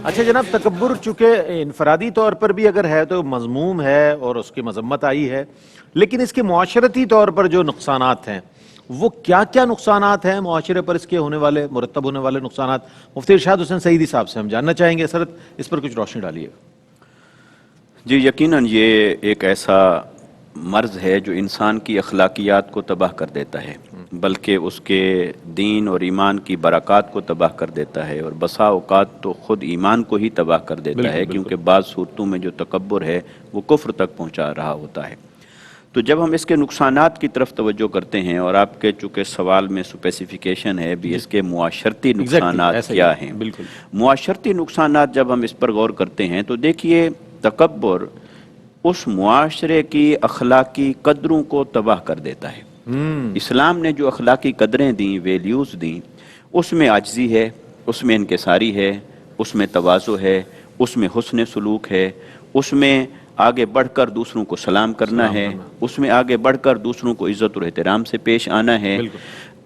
اچھا جناب، تکبر چونکہ انفرادی طور پر بھی اگر ہے تو مذموم ہے اور اس کی مذمت آئی ہے، لیکن اس کے معاشرتی طور پر جو نقصانات ہیں وہ کیا کیا نقصانات ہیں معاشرے پر، اس کے ہونے والے مرتب ہونے والے نقصانات مفتی ارشاد حسین سعیدی صاحب سے ہم جاننا چاہیں گے۔ سر اس پر کچھ روشنی ڈالیے گا۔ جی یقیناً یہ ایک ایسا مرض ہے جو انسان کی اخلاقیات کو تباہ کر دیتا ہے، بلکہ اس کے دین اور ایمان کی برکات کو تباہ کر دیتا ہے، اور بسا اوقات تو خود ایمان کو ہی تباہ کر دیتا ہے، کیونکہ بعض صورتوں میں جو تکبر ہے وہ کفر تک پہنچا رہا ہوتا ہے۔ تو جب ہم اس کے نقصانات کی طرف توجہ کرتے ہیں، اور آپ کے چونکہ سوال میں سپیسیفیکیشن ہے بھی اس کے معاشرتی نقصانات کیا ہیں، معاشرتی نقصانات جب ہم اس پر غور کرتے ہیں تو دیکھیے تکبر اس معاشرے کی اخلاقی قدروں کو تباہ کر دیتا ہے۔ اسلام نے جو اخلاقی قدریں دیں، ویلیوز دیں، اس میں عاجزی ہے، اس میں انکساری ہے، اس میں تواضع ہے، اس میں حسن سلوک ہے، اس میں آگے بڑھ کر دوسروں کو سلام کرنا ہے، اس میں آگے بڑھ کر دوسروں کو عزت اور احترام سے پیش آنا ہے۔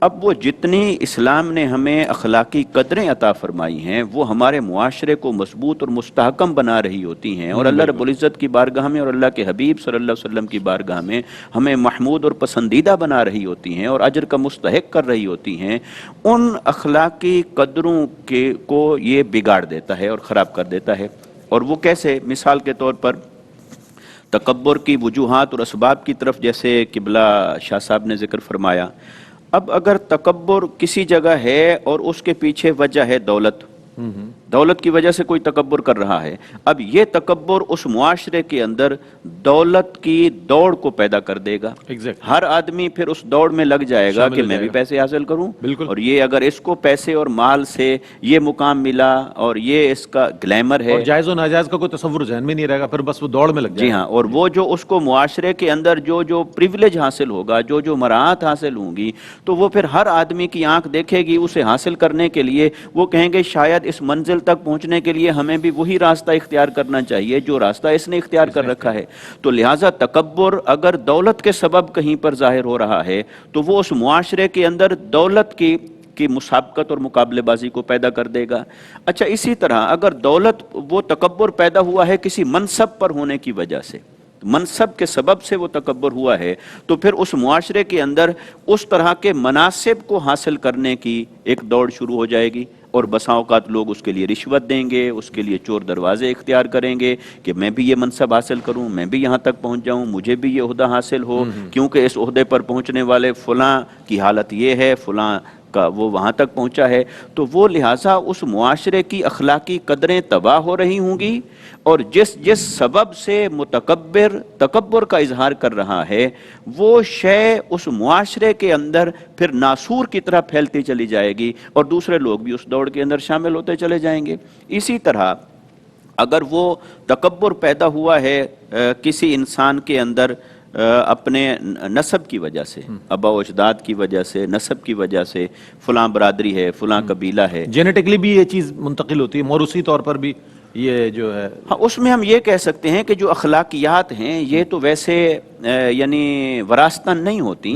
اب وہ جتنی اسلام نے ہمیں اخلاقی قدریں عطا فرمائی ہیں وہ ہمارے معاشرے کو مضبوط اور مستحکم بنا رہی ہوتی ہیں، اور اللہ رب العزت کی بارگاہ میں اور اللہ کے حبیب صلی اللہ علیہ وسلم کی بارگاہ میں ہمیں محمود اور پسندیدہ بنا رہی ہوتی ہیں، اور اجر کا مستحق کر رہی ہوتی ہیں۔ ان اخلاقی قدروں کو یہ بگاڑ دیتا ہے اور خراب کر دیتا ہے۔ اور وہ کیسے؟ مثال کے طور پر تکبر کی وجوہات اور اسباب کی طرف جیسے قبلہ شاہ صاحب نے ذکر فرمایا۔ اب اگر تکبر کسی جگہ ہے اور اس کے پیچھے وجہ ہے دولت، دولت کی وجہ سے کوئی تکبر کر رہا ہے، اب یہ تکبر اس معاشرے کے اندر دولت کی دوڑ کو پیدا کر دے گا۔ ہر آدمی پھر اس دوڑ میں لگ جائے گا کہ میں بھی پیسے حاصل کروں، اور یہ اگر اس کو پیسے اور مال سے یہ مقام ملا اور یہ اس کا گلیمر ہے، اور جائز و ناجائز کا کوئی تصور ذہن میں نہیں رہے گا، پھر بس وہ دوڑ میں لگ جائے گا۔ جی ہاں، اور وہ جو اس کو معاشرے کے اندر جو پریویلیج حاصل ہوگا، جو مراعات حاصل ہوں گی، تو وہ پھر ہر آدمی کی آنکھ دیکھے گی اسے حاصل کرنے کے لیے۔ وہ کہیں گے شاید اس منزل تک پہنچنے کے لیے ہمیں بھی وہی راستہ اختیار کرنا چاہیے جو راستہ اس نے اختیار کر رکھا ہے۔ تو لہٰذا تکبر اگر دولت کے سبب کہیں پر ظاہر ہو رہا ہے تو وہ اس معاشرے کے اندر دولت کی مسابقت اور مقابلے بازی کو پیدا کر دے گا۔ اچھا، اسی طرح اگر دولت، وہ تکبر پیدا ہوا ہے کسی منصب پر ہونے کی وجہ سے، منصب کے سبب سے وہ تکبر ہوا ہے، تو پھر اس معاشرے کے اندر اس طرح کے مناصب کو حاصل کرنے کی ایک دوڑ شروع ہو جائے گی، اور بسا اوقات لوگ اس کے لیے رشوت دیں گے، اس کے لیے چور دروازے اختیار کریں گے کہ میں بھی یہ منصب حاصل کروں، میں بھی یہاں تک پہنچ جاؤں، مجھے بھی یہ عہدہ حاصل ہو، کیونکہ اس عہدے پر پہنچنے والے فلاں کی حالت یہ ہے، فلاں کا وہ وہاں تک پہنچا ہے۔ تو وہ لہٰذا اس معاشرے کی اخلاقی قدریں تباہ ہو رہی ہوں گی، اور جس سبب سے متکبر تکبر کا اظہار کر رہا ہے وہ شے اس معاشرے کے اندر پھر ناسور کی طرح پھیلتی چلی جائے گی، اور دوسرے لوگ بھی اس دوڑ کے اندر شامل ہوتے چلے جائیں گے۔ اسی طرح اگر وہ تکبر پیدا ہوا ہے کسی انسان کے اندر اپنے نسب کی وجہ سے، آباء و اجداد کی وجہ سے، نسب کی وجہ سے، فلاں برادری ہے، فلاں قبیلہ ہے، جینیٹکلی بھی یہ چیز منتقل ہوتی ہے، موروثی طور پر بھی یہ جو ہے، ہاں اس میں ہم یہ کہہ سکتے ہیں کہ جو اخلاقیات ہیں یہ تو ویسے یعنی وراثتاً نہیں ہوتی،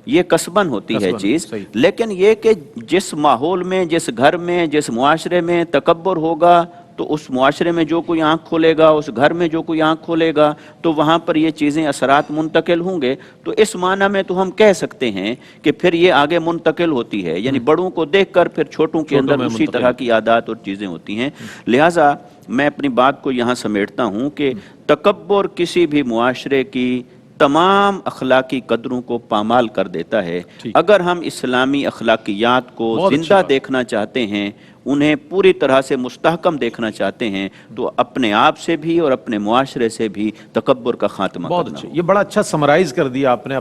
یہ کسباً ہوتی ہے چیز، لیکن یہ کہ جس ماحول میں، جس گھر میں، جس معاشرے میں تکبر ہوگا تو اس معاشرے میں جو کوئی آنکھ کھولے گا، اس گھر میں جو کوئی آنکھ کھولے گا تو وہاں پر یہ چیزیں اثرات منتقل ہوں گے۔ تو اس معنی میں تو ہم کہہ سکتے ہیں کہ پھر یہ آگے منتقل ہوتی ہے، یعنی بڑوں کو دیکھ کر پھر چھوٹوں کے اندر اسی طرح کی عادات اور چیزیں ہوتی ہیں۔ لہٰذا میں اپنی بات کو یہاں سمیٹتا ہوں کہ تکبر کسی بھی معاشرے کی تمام اخلاقی قدروں کو پامال کر دیتا ہے۔ اگر ہم اسلامی اخلاقیات کو زندہ دیکھنا چاہتے ہیں، انہیں پوری طرح سے مستحکم دیکھنا چاہتے ہیں، تو اپنے آپ سے بھی اور اپنے معاشرے سے بھی تکبر کا خاتمہ کرنا ہوگا۔ یہ بڑا اچھا سمرائز کر دیا آپ نے۔